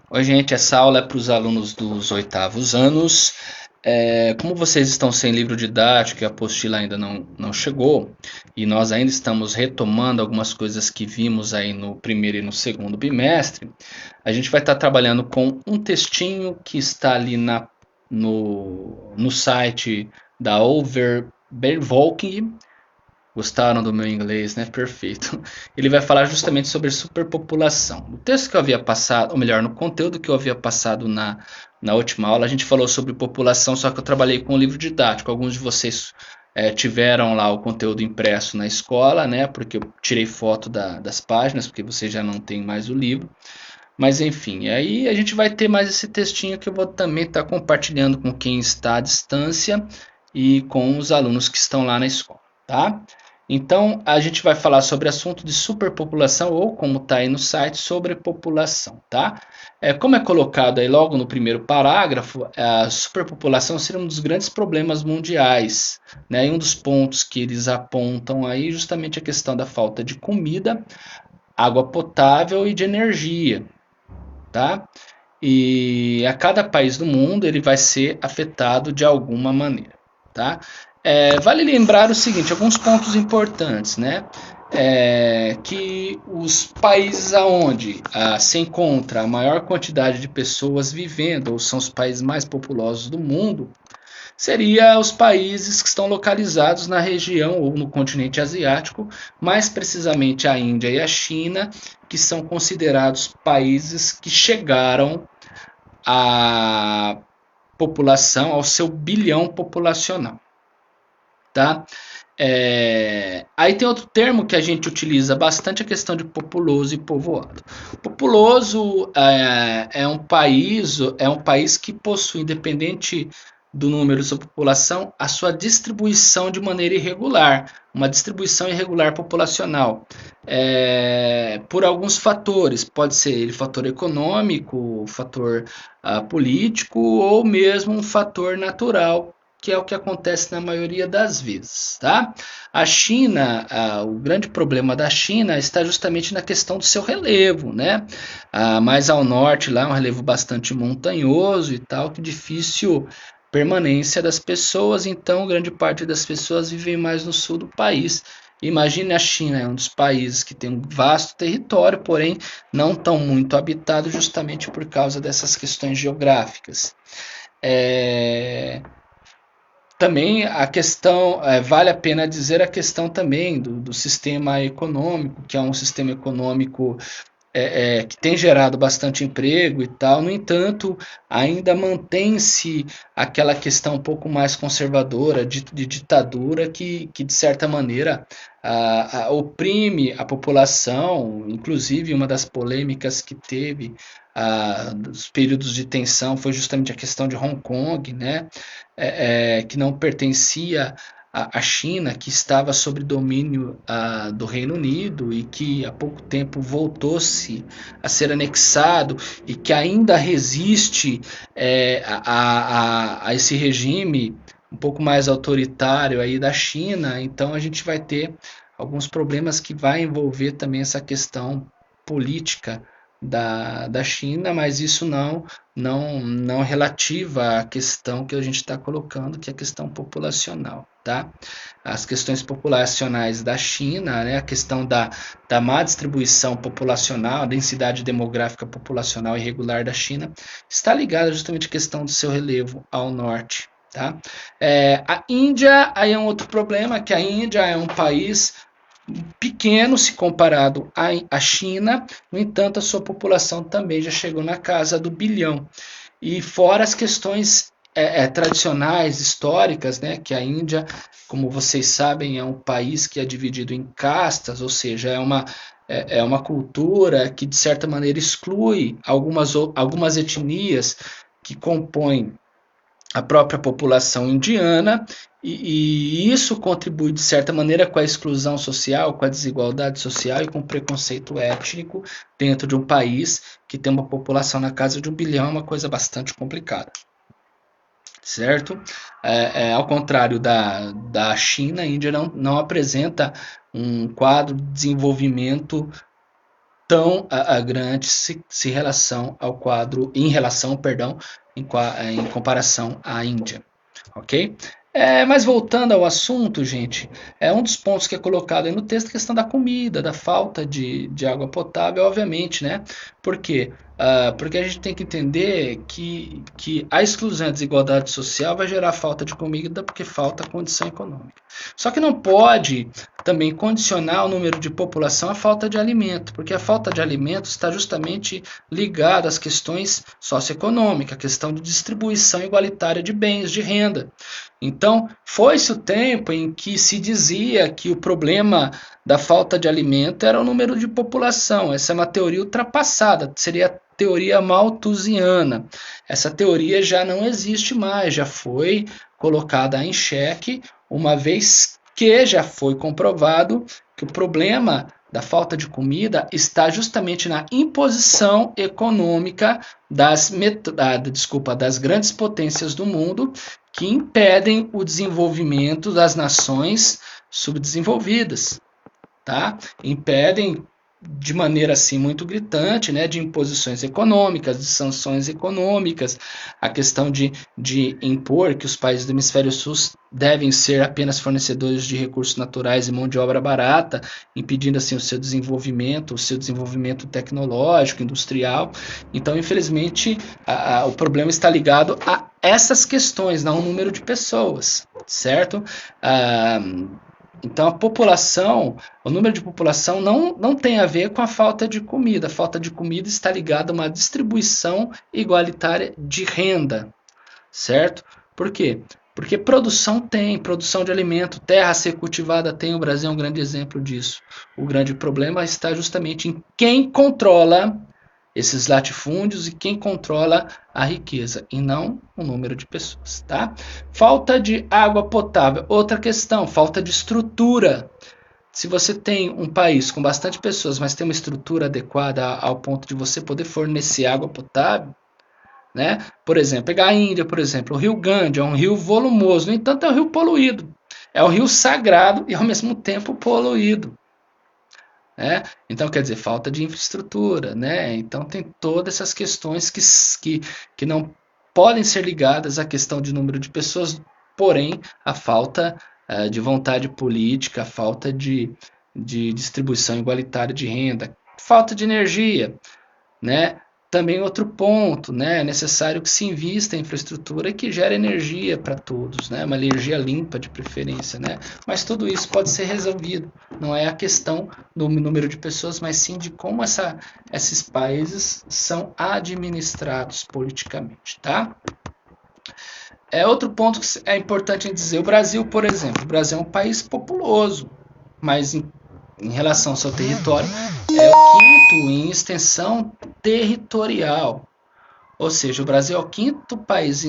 Oi, gente, essa aula é para os alunos dos oitavos anos. Como vocês estão sem livro didático e a apostila ainda não chegou, e nós ainda estamos retomando algumas coisas que vimos aí no primeiro e no segundo bimestre, a gente vai estar trabalhando com um textinho que está ali no site da Overbevolking. Gostaram do meu inglês, né? Perfeito. Ele vai falar justamente sobre superpopulação. No texto que eu havia passado, ou melhor, no conteúdo que eu havia passado na última aula, a gente falou sobre população, só que eu trabalhei com um livro didático. Alguns de vocês tiveram lá o conteúdo impresso na escola, né? Porque eu tirei foto das páginas, porque vocês já não têm mais o livro. Mas enfim, aí a gente vai ter mais esse textinho que eu vou também estar compartilhando com quem está à distância e com os alunos que estão lá na escola, tá? Então, a gente vai falar sobre assunto de superpopulação ou, como está aí no site, sobrepopulação, tá? Como é colocado aí logo no primeiro parágrafo, a superpopulação seria um dos grandes problemas mundiais, né? E um dos pontos que eles apontam aí justamente a questão da falta de comida, água potável e de energia, tá? E a cada país do mundo ele vai ser afetado de alguma maneira, tá? Vale lembrar o seguinte, alguns pontos importantes, né? Que os países aonde se encontra a maior quantidade de pessoas vivendo, ou são os países mais populosos do mundo, seria os países que estão localizados na região ou no continente asiático, mais precisamente a Índia e a China, que são considerados países que chegaram à população, ao seu bilhão populacional, tá? Aí tem outro termo que a gente utiliza bastante, a questão de populoso e povoado. Populoso é um país que possui, independente do número de sua população, a sua distribuição de maneira irregular, uma distribuição irregular populacional, por alguns fatores, pode ser ele fator econômico, fator político ou mesmo um fator natural, que é o que acontece na maioria das vezes, tá? A China, o grande problema da China está justamente na questão do seu relevo, né? Mais ao norte lá é um relevo bastante montanhoso e tal, que difícil permanência das pessoas, então grande parte das pessoas vivem mais no sul do país. Imagine a China, é um dos países que tem um vasto território, porém não tão muito habitado justamente por causa dessas questões geográficas. É, Também a questão, vale a pena dizer a questão também do sistema econômico, que é um sistema econômico que tem gerado bastante emprego e tal. No entanto, ainda mantém-se aquela questão um pouco mais conservadora de ditadura que de certa maneira oprime a população. Inclusive, uma das polêmicas que teve dos períodos de tensão foi justamente a questão de Hong Kong, né? Que não pertencia a China, que estava sob domínio do Reino Unido e que há pouco tempo voltou-se a ser anexado e que ainda resiste a esse regime um pouco mais autoritário aí da China. Então a gente vai ter alguns problemas que vai envolver também essa questão política da China, mas isso não relativa à questão que a gente está colocando, que é a questão populacional, tá? As questões populacionais da China, né, a questão da má distribuição populacional, a densidade demográfica populacional irregular da China, está ligada justamente à questão do seu relevo ao norte. Tá? A Índia aí é um outro problema, que a Índia é um país pequeno se comparado à China, no entanto, a sua população também já chegou na casa do bilhão. E fora as questões tradicionais, históricas, né, que a Índia, como vocês sabem, é um país que é dividido em castas, ou seja, é uma cultura que, de certa maneira, exclui algumas etnias que compõem a própria população indiana, e isso contribui de certa maneira com a exclusão social, com a desigualdade social e com o preconceito étnico dentro de um país que tem uma população na casa de 1 bilhão, é uma coisa bastante complicada, certo? Ao contrário da China, a Índia não apresenta um quadro de desenvolvimento tão grande em relação ao quadro, em comparação à Índia, ok? Mas voltando ao assunto, gente, um dos pontos que é colocado aí no texto é a questão da comida, da falta de água potável, obviamente, né? Por quê? Porque a gente tem que entender que a exclusão e a desigualdade social vai gerar falta de comida porque falta condição econômica. Só que não pode também condicionar o número de população à falta de alimento, porque a falta de alimento está justamente ligada às questões socioeconômicas, a questão de distribuição igualitária de bens, de renda. Então, foi-se o tempo em que se dizia que o problema da falta de alimento era o número de população. Essa é uma teoria ultrapassada, seria a teoria malthusiana. Essa teoria já não existe mais, já foi colocada em xeque, uma vez que já foi comprovado que o problema da falta de comida está justamente na imposição econômica das grandes potências do mundo, que impedem o desenvolvimento das nações subdesenvolvidas, tá? Impedem de maneira assim muito gritante, né, de imposições econômicas, de sanções econômicas, a questão de impor que os países do hemisfério sul devem ser apenas fornecedores de recursos naturais e mão de obra barata, impedindo assim o seu desenvolvimento tecnológico, industrial. Então, infelizmente, o problema está ligado a essas questões, não ao número de pessoas, certo? Então, o número de população não tem a ver com a falta de comida. A falta de comida está ligada a uma distribuição igualitária de renda, certo? Por quê? Porque produção de alimento, terra a ser cultivada tem, o Brasil é um grande exemplo disso. O grande problema está justamente em quem controla esses latifúndios e quem controla a riqueza, e não o número de pessoas, tá? Falta de água potável, outra questão, falta de estrutura. Se você tem um país com bastante pessoas, mas tem uma estrutura adequada ao ponto de você poder fornecer água potável, né? Por exemplo, pegar a Índia, por exemplo, o Rio Ganges é um rio volumoso, no entanto é um rio poluído. É um rio sagrado e ao mesmo tempo poluído. Né? Então, quer dizer, falta de infraestrutura, né? Então tem todas essas questões que não podem ser ligadas à questão de número de pessoas, porém a falta de vontade política, a falta de distribuição igualitária de renda, falta de energia, né? Também outro ponto, né? É necessário que se invista em infraestrutura que gere energia para todos, né? Uma energia limpa de preferência, né? Mas tudo isso pode ser resolvido. Não é a questão do número de pessoas, mas sim de como esses países são administrados politicamente, tá? Outro ponto que é importante dizer, o Brasil, por exemplo, o Brasil é um país populoso, mas em relação ao seu território, é o quinto em extensão territorial. Ou seja, o Brasil é o quinto país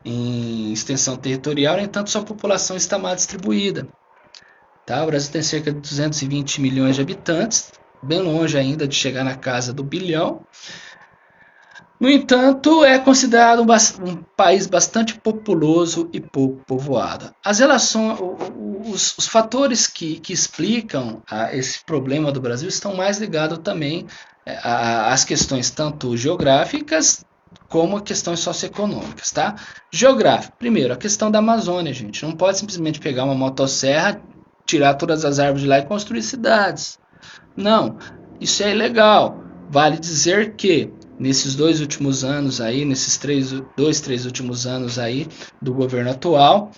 em extensão territorial, no entanto, sua população está mal distribuída. Tá? O Brasil tem cerca de 220 milhões de habitantes, bem longe ainda de chegar na casa do bilhão. No entanto, é considerado um país bastante populoso e pouco povoado. As relações, os fatores que explicam esse problema do Brasil estão mais ligados também às questões tanto geográficas como questões socioeconômicas, tá? Geográfico, primeiro, a questão da Amazônia, gente. Não pode simplesmente pegar uma motosserra, tirar todas as árvores de lá e construir cidades. Não, isso é ilegal. Vale dizer que nesses 2 últimos anos aí, nesses 3 últimos anos aí do governo atual,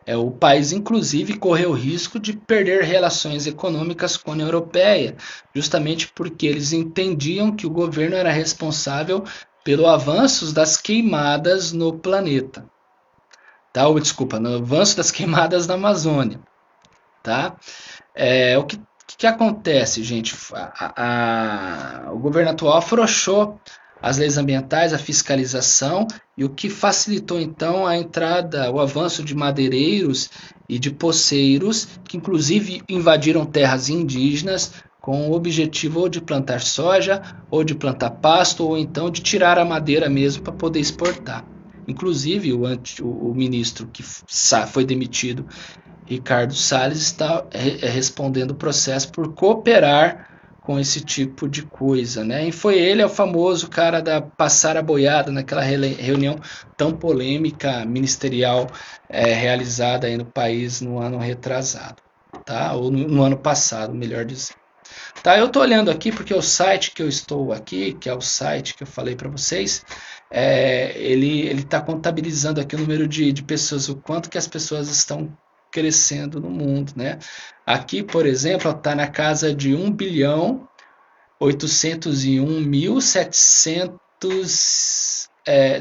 o país inclusive correu o risco de perder relações econômicas com a União Europeia, justamente porque eles entendiam que o governo era responsável pelo avanço das queimadas no planeta, tá? No avanço das queimadas na Amazônia, tá? O que acontece, gente? O governo atual afrouxou as leis ambientais, a fiscalização, e o que facilitou então a entrada, o avanço de madeireiros e de poceiros, que inclusive invadiram terras indígenas com o objetivo ou de plantar soja, ou de plantar pasto, ou então de tirar a madeira mesmo para poder exportar. Inclusive o ministro que foi demitido Ricardo Salles está respondendo o processo por cooperar com esse tipo de coisa, né? E foi ele, é o famoso cara da passar a boiada naquela reunião tão polêmica ministerial realizada aí no país no ano retrasado, tá? Ou no ano passado, melhor dizer. Tá, eu estou olhando aqui porque o site que eu estou aqui, que é o site que eu falei para vocês, ele está contabilizando aqui o número de pessoas, o quanto que as pessoas estão crescendo no mundo, né? Aqui, por exemplo, está na casa de 1 bilhão 801 mil 700,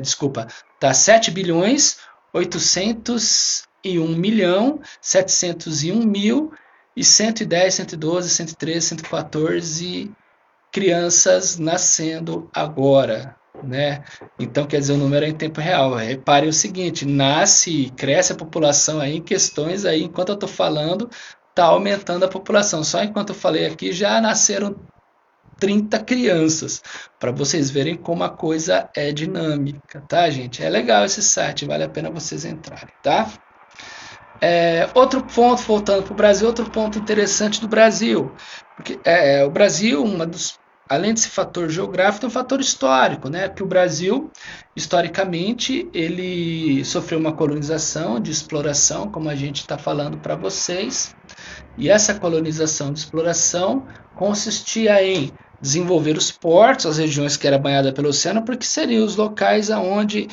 desculpa, tá 7 bilhões 801 milhão 701 mil e 110, 112, 113, 114 crianças nascendo agora, né? Então, quer dizer, o número é em tempo real. Repare o seguinte, nasce e cresce a população aí em questões aí, enquanto eu estou falando, está aumentando a população. Só enquanto eu falei aqui, já nasceram 30 crianças, para vocês verem como a coisa é dinâmica, tá, gente? É legal esse site, vale a pena vocês entrarem, tá? Outro ponto, voltando para o Brasil, outro ponto interessante do Brasil, porque o Brasil, além desse fator geográfico, tem um fator histórico, né? Que o Brasil, historicamente, ele sofreu uma colonização de exploração, como a gente está falando para vocês, e essa colonização de exploração consistia em desenvolver os portos, as regiões que eram banhadas pelo oceano, porque seriam os locais onde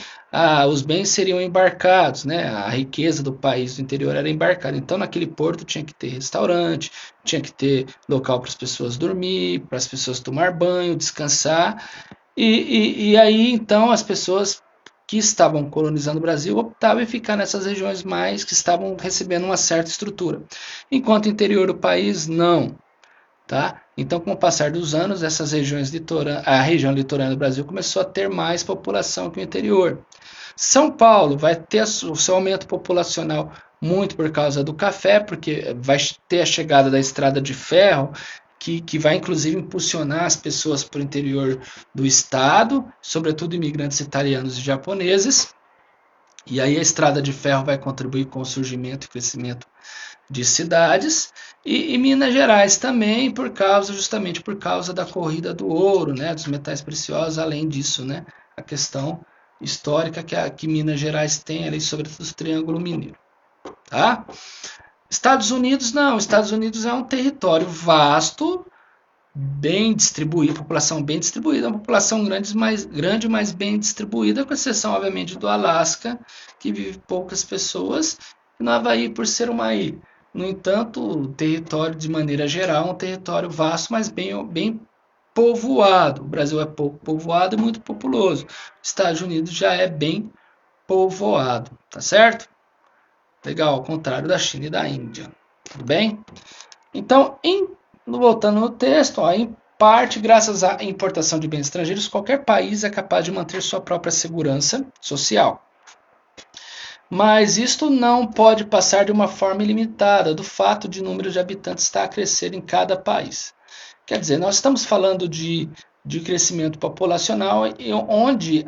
os bens seriam embarcados, né? A riqueza do país do interior era embarcada. Então, naquele porto tinha que ter restaurante, tinha que ter local para as pessoas dormir, para as pessoas tomar banho, descansar. E aí, então, as pessoas que estavam colonizando o Brasil optavam em ficar nessas regiões mais que estavam recebendo uma certa estrutura, enquanto o interior do país não. Tá? Então, com o passar dos anos, essas regiões a região litorânea do Brasil começou a ter mais população que o interior. São Paulo vai ter o seu aumento populacional muito por causa do café, porque vai ter a chegada da estrada de ferro, que vai inclusive impulsionar as pessoas para o interior do estado, sobretudo imigrantes italianos e japoneses. E aí a estrada de ferro vai contribuir com o surgimento e crescimento de cidades, e Minas Gerais também, justamente por causa da corrida do ouro, né, dos metais preciosos, além disso, né, a questão histórica que Minas Gerais tem ali, sobretudo o Triângulo Mineiro. Tá? Estados Unidos não, Estados Unidos é um território vasto, bem distribuído, população bem distribuída, uma população grande, mas bem distribuída, com exceção, obviamente, do Alasca, que vive poucas pessoas, e no Havaí, por ser uma ilha. No entanto, o território, de maneira geral, é um território vasto, mas bem povoado. O Brasil é pouco povoado e muito populoso. Os Estados Unidos já é bem povoado, tá certo? Legal, ao contrário da China e da Índia. Tudo bem? Então, voltando no texto, em parte, graças à importação de bens estrangeiros, qualquer país é capaz de manter sua própria segurança social. Mas isto não pode passar de uma forma ilimitada do fato de o número de habitantes estar a crescer em cada país. Quer dizer, nós estamos falando de crescimento populacional onde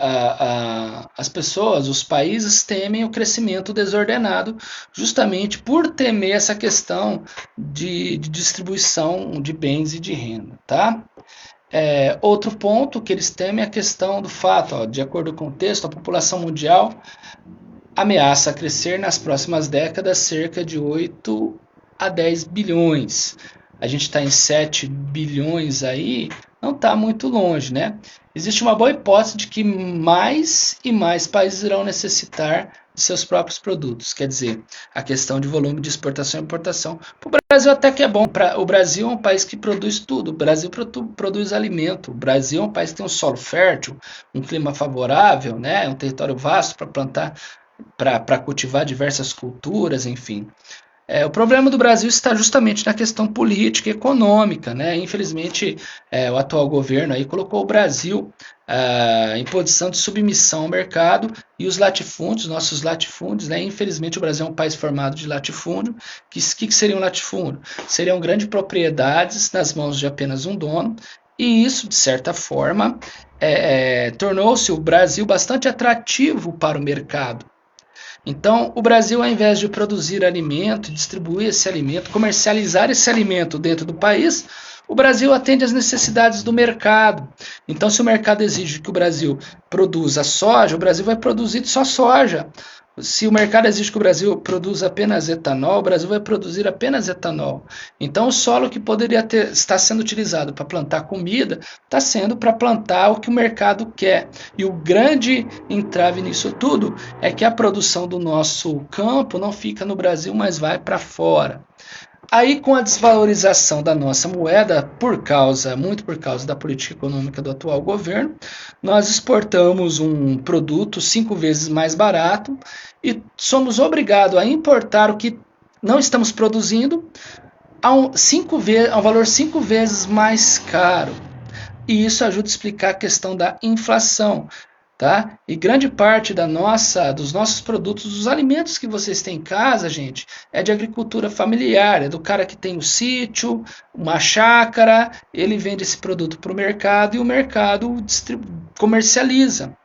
as pessoas, os países temem o crescimento desordenado, justamente por temer essa questão de distribuição de bens e de renda, tá? Outro ponto que eles temem é a questão do fato, de acordo com o texto, a população mundial ameaça crescer nas próximas décadas cerca de 8 a 10 bilhões. A gente está em 7 bilhões aí, não está muito longe, né? Existe uma boa hipótese de que mais e mais países irão necessitar de seus próprios produtos. Quer dizer, a questão de volume de exportação e importação. Para o Brasil até que é bom. O Brasil é um país que produz tudo. O Brasil produz alimento. O Brasil é um país que tem um solo fértil, um clima favorável, né? Um território vasto para plantar, para cultivar diversas culturas, enfim. O problema do Brasil está justamente na questão política e econômica, né? Infelizmente, o atual governo aí colocou o Brasil em posição de submissão ao mercado e os latifúndios, nossos latifúndios, né? Infelizmente, o Brasil é um país formado de latifúndio. Que seria um latifúndio? Seriam grandes propriedades nas mãos de apenas um dono, e isso, de certa forma, tornou-se o Brasil bastante atrativo para o mercado. Então, o Brasil, ao invés de produzir alimento, distribuir esse alimento, comercializar esse alimento dentro do país, o Brasil atende às necessidades do mercado. Então, se o mercado exige que o Brasil produza soja, o Brasil vai produzir só soja. Se o mercado exige que o Brasil produza apenas etanol, o Brasil vai produzir apenas etanol. Então, o solo que poderia estar sendo utilizado para plantar comida, está sendo para plantar o que o mercado quer. E o grande entrave nisso tudo é que a produção do nosso campo não fica no Brasil, mas vai para fora. Aí, com a desvalorização da nossa moeda, muito por causa da política econômica do atual governo, nós exportamos um produto 5 vezes mais barato e somos obrigados a importar o que não estamos produzindo a um valor 5 vezes mais caro. E isso ajuda a explicar a questão da inflação. Tá? E grande parte dos nossos produtos, dos alimentos que vocês têm em casa, gente, é de agricultura familiar, é do cara que tem um sítio, uma chácara, ele vende esse produto para o mercado e o mercado comercializa.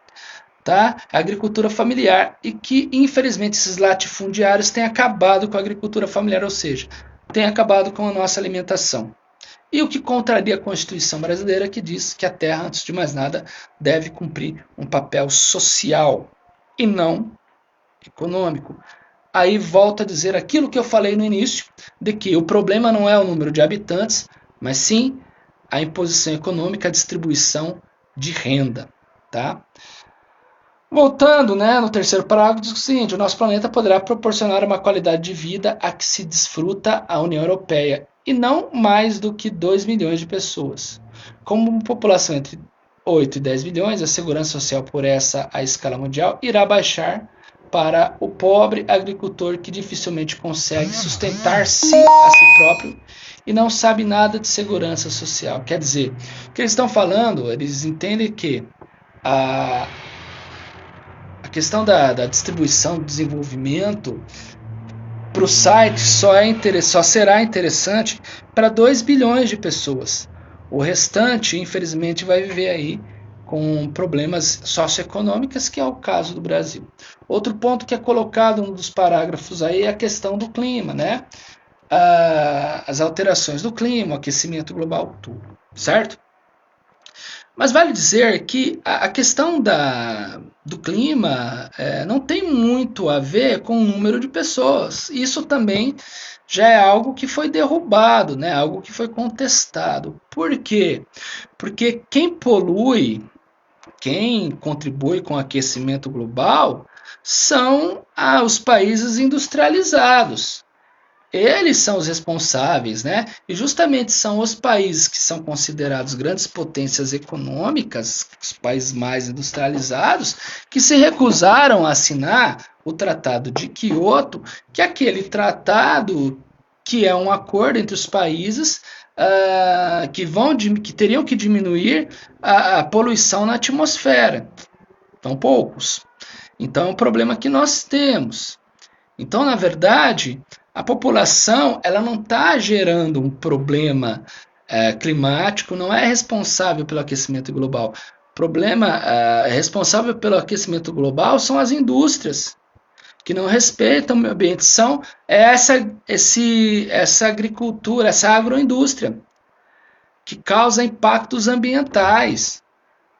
Tá? A agricultura familiar e que, infelizmente, esses latifundiários têm acabado com a agricultura familiar, ou seja, têm acabado com a nossa alimentação. E o que contraria a Constituição brasileira, que diz que a terra, antes de mais nada, deve cumprir um papel social e não econômico. Aí volto a dizer aquilo que eu falei no início, de que o problema não é o número de habitantes, mas sim a imposição econômica, a distribuição de renda. Tá? Voltando, no terceiro parágrafo, diz o seguinte: o nosso planeta poderá proporcionar uma qualidade de vida a que se desfruta a União Europeia, e não mais do que 2 milhões de pessoas. Como uma população entre 8 e 10 milhões, a segurança social por essa a escala mundial irá baixar para o pobre agricultor que dificilmente consegue sustentar-se a si próprio e não sabe nada de segurança social. Quer dizer, o que eles estão falando, eles entendem que a questão da distribuição, do desenvolvimento para o site só será interessante para 2 bilhões de pessoas. O restante, infelizmente, vai viver aí com problemas socioeconômicos, que é o caso do Brasil. Outro ponto que é colocado num dos parágrafos aí é a questão do clima, as alterações do clima, o aquecimento global, tudo, certo? Mas vale dizer que a questão do clima não tem muito a ver com o número de pessoas. Isso também já é algo que foi derrubado, algo que foi contestado. Por quê? Porque quem polui, quem contribui com o aquecimento global, são os países industrializados. Eles são os responsáveis, E justamente são os países que são considerados grandes potências econômicas, os países mais industrializados, que se recusaram a assinar o Tratado de Quioto, que é aquele tratado que é um acordo entre os países que teriam que diminuir a poluição na atmosfera. São poucos. Então é um problema que nós temos. Então, na verdade, a população ela não está gerando um problema climático, não é responsável pelo aquecimento global. O problema responsável pelo aquecimento global são as indústrias, que não respeitam o meio ambiente. São essa agricultura, essa agroindústria, que causa impactos ambientais.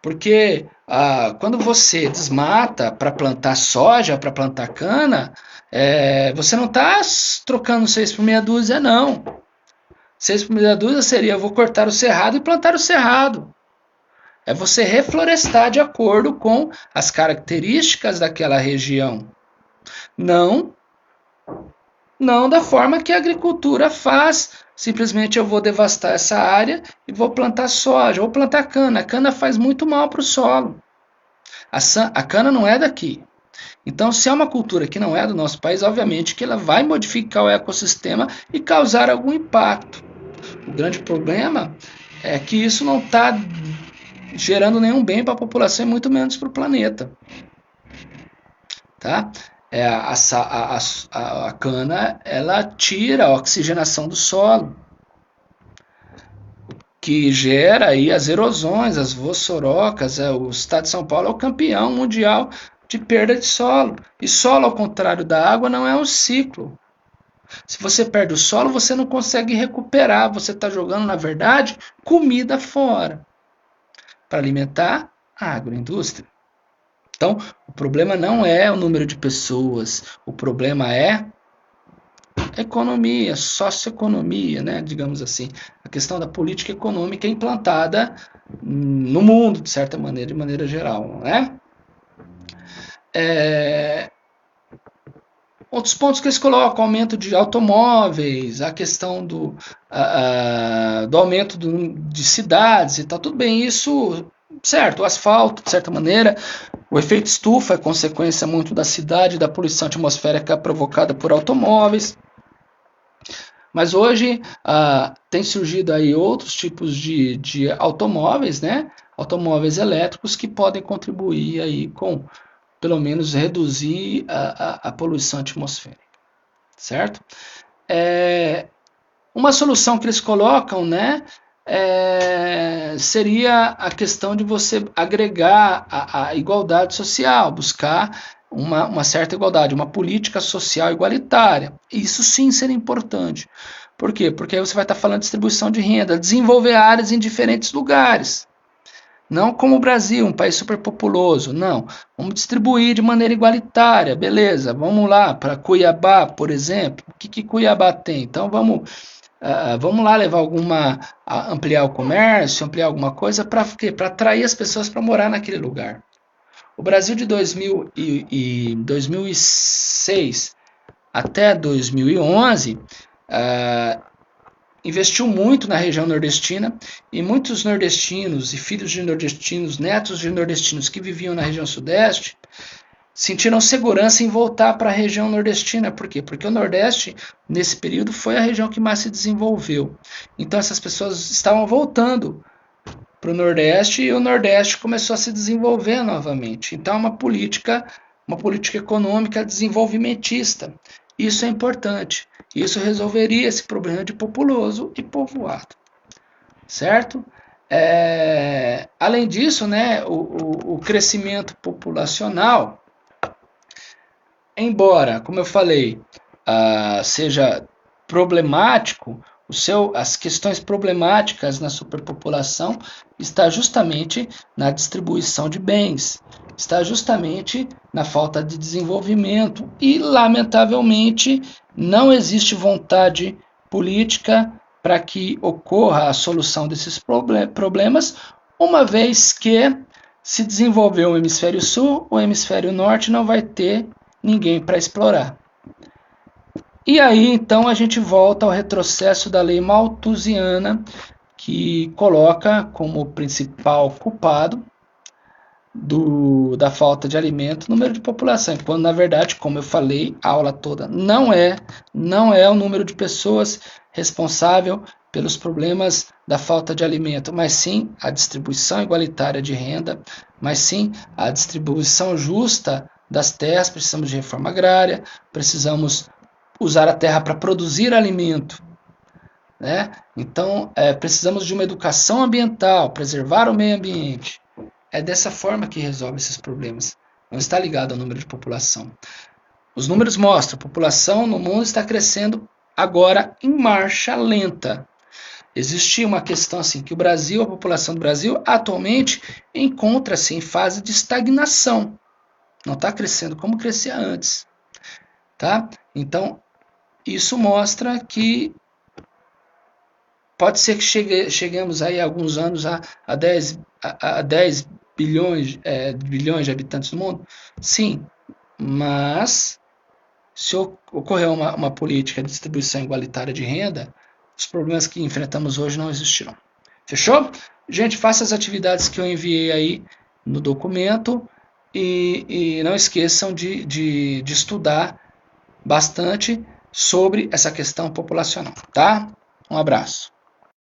Porque quando você desmata para plantar soja, para plantar cana, você não está trocando 6 por meia dúzia, não. 6 por meia dúzia seria: eu vou cortar o cerrado e plantar o cerrado. É você reflorestar de acordo com as características daquela região. Não da forma que a agricultura faz. Simplesmente eu vou devastar essa área e vou plantar soja, vou plantar cana. A cana faz muito mal para o solo. A cana não é daqui. Então, se é uma cultura que não é do nosso país, obviamente que ela vai modificar o ecossistema e causar algum impacto. O grande problema é que isso não está gerando nenhum bem para a população e muito menos para o planeta. Tá? A cana ela tira a oxigenação do solo, que gera aí as erosões, as vossorocas. O estado de São Paulo é o campeão mundial de perda de solo. E solo, ao contrário da água, não é um ciclo. Se você perde o solo, você não consegue recuperar. Você está jogando, na verdade, comida fora para alimentar a agroindústria. Então, o problema não é o número de pessoas, o problema é economia, socioeconomia, né, digamos assim. A questão da política econômica implantada no mundo, de certa maneira, de maneira geral. Né? Outros pontos que eles colocam, aumento de automóveis, a questão do aumento de cidades e tal, tudo bem, isso, certo, o asfalto, de certa maneira, o efeito estufa é consequência muito da cidade, da poluição atmosférica provocada por automóveis, mas hoje tem surgido aí outros tipos de automóveis, né, automóveis elétricos que podem contribuir aí com pelo menos reduzir a poluição atmosférica, certo? Uma solução que eles colocam, né, seria a questão de você agregar a igualdade social, buscar uma certa igualdade, uma política social igualitária. Isso sim seria importante. Por quê? Porque aí você vai estar falando de distribuição de renda, desenvolver áreas em diferentes lugares. Não como o Brasil, um país superpopuloso, não. Vamos distribuir de maneira igualitária, beleza. Vamos lá para Cuiabá, por exemplo. O que Cuiabá tem? Então vamos lá levar ampliar o comércio, ampliar alguma coisa, para quê? Para atrair as pessoas para morar naquele lugar. O Brasil de 2006 até 2011 investiu muito na região nordestina e muitos nordestinos e filhos de nordestinos, netos de nordestinos que viviam na região sudeste, sentiram segurança em voltar para a região nordestina. Por quê? Porque o Nordeste, nesse período, foi a região que mais se desenvolveu. Então essas pessoas estavam voltando para o Nordeste e o Nordeste começou a se desenvolver novamente. Então é uma política econômica desenvolvimentista. Isso é importante. Isso resolveria esse problema de populoso e povoado. Certo? Além disso, né, o crescimento populacional, embora, como eu falei, seja problemático, as questões problemáticas na superpopulação está justamente na distribuição de bens, está justamente na falta de desenvolvimento e, lamentavelmente, não existe vontade política para que ocorra a solução desses problemas, uma vez que se desenvolver o hemisfério sul, o hemisfério norte não vai ter ninguém para explorar. E aí, então, a gente volta ao retrocesso da lei malthusiana, que coloca como principal culpado da falta de alimento o número de população, quando, na verdade, como eu falei a aula toda, não é o número de pessoas responsável pelos problemas da falta de alimento, mas sim a distribuição igualitária de renda, mas sim a distribuição justa das terras. Precisamos de reforma agrária, precisamos usar a terra para produzir alimento, né? Então, precisamos de uma educação ambiental, preservar o meio ambiente. É dessa forma que resolve esses problemas. Não está ligado ao número de população. Os números mostram que a população no mundo está crescendo agora em marcha lenta. Existe uma questão assim, que a população do Brasil atualmente encontra-se em fase de estagnação. Não está crescendo como crescia antes. Tá? Então, isso mostra que pode ser que cheguemos aí a alguns anos a 10 bilhões de habitantes no mundo. Sim, mas se ocorrer uma política de distribuição igualitária de renda, os problemas que enfrentamos hoje não existirão. Fechou? Gente, faça as atividades que eu enviei aí no documento e não esqueçam de estudar bastante sobre essa questão populacional, tá? Um abraço.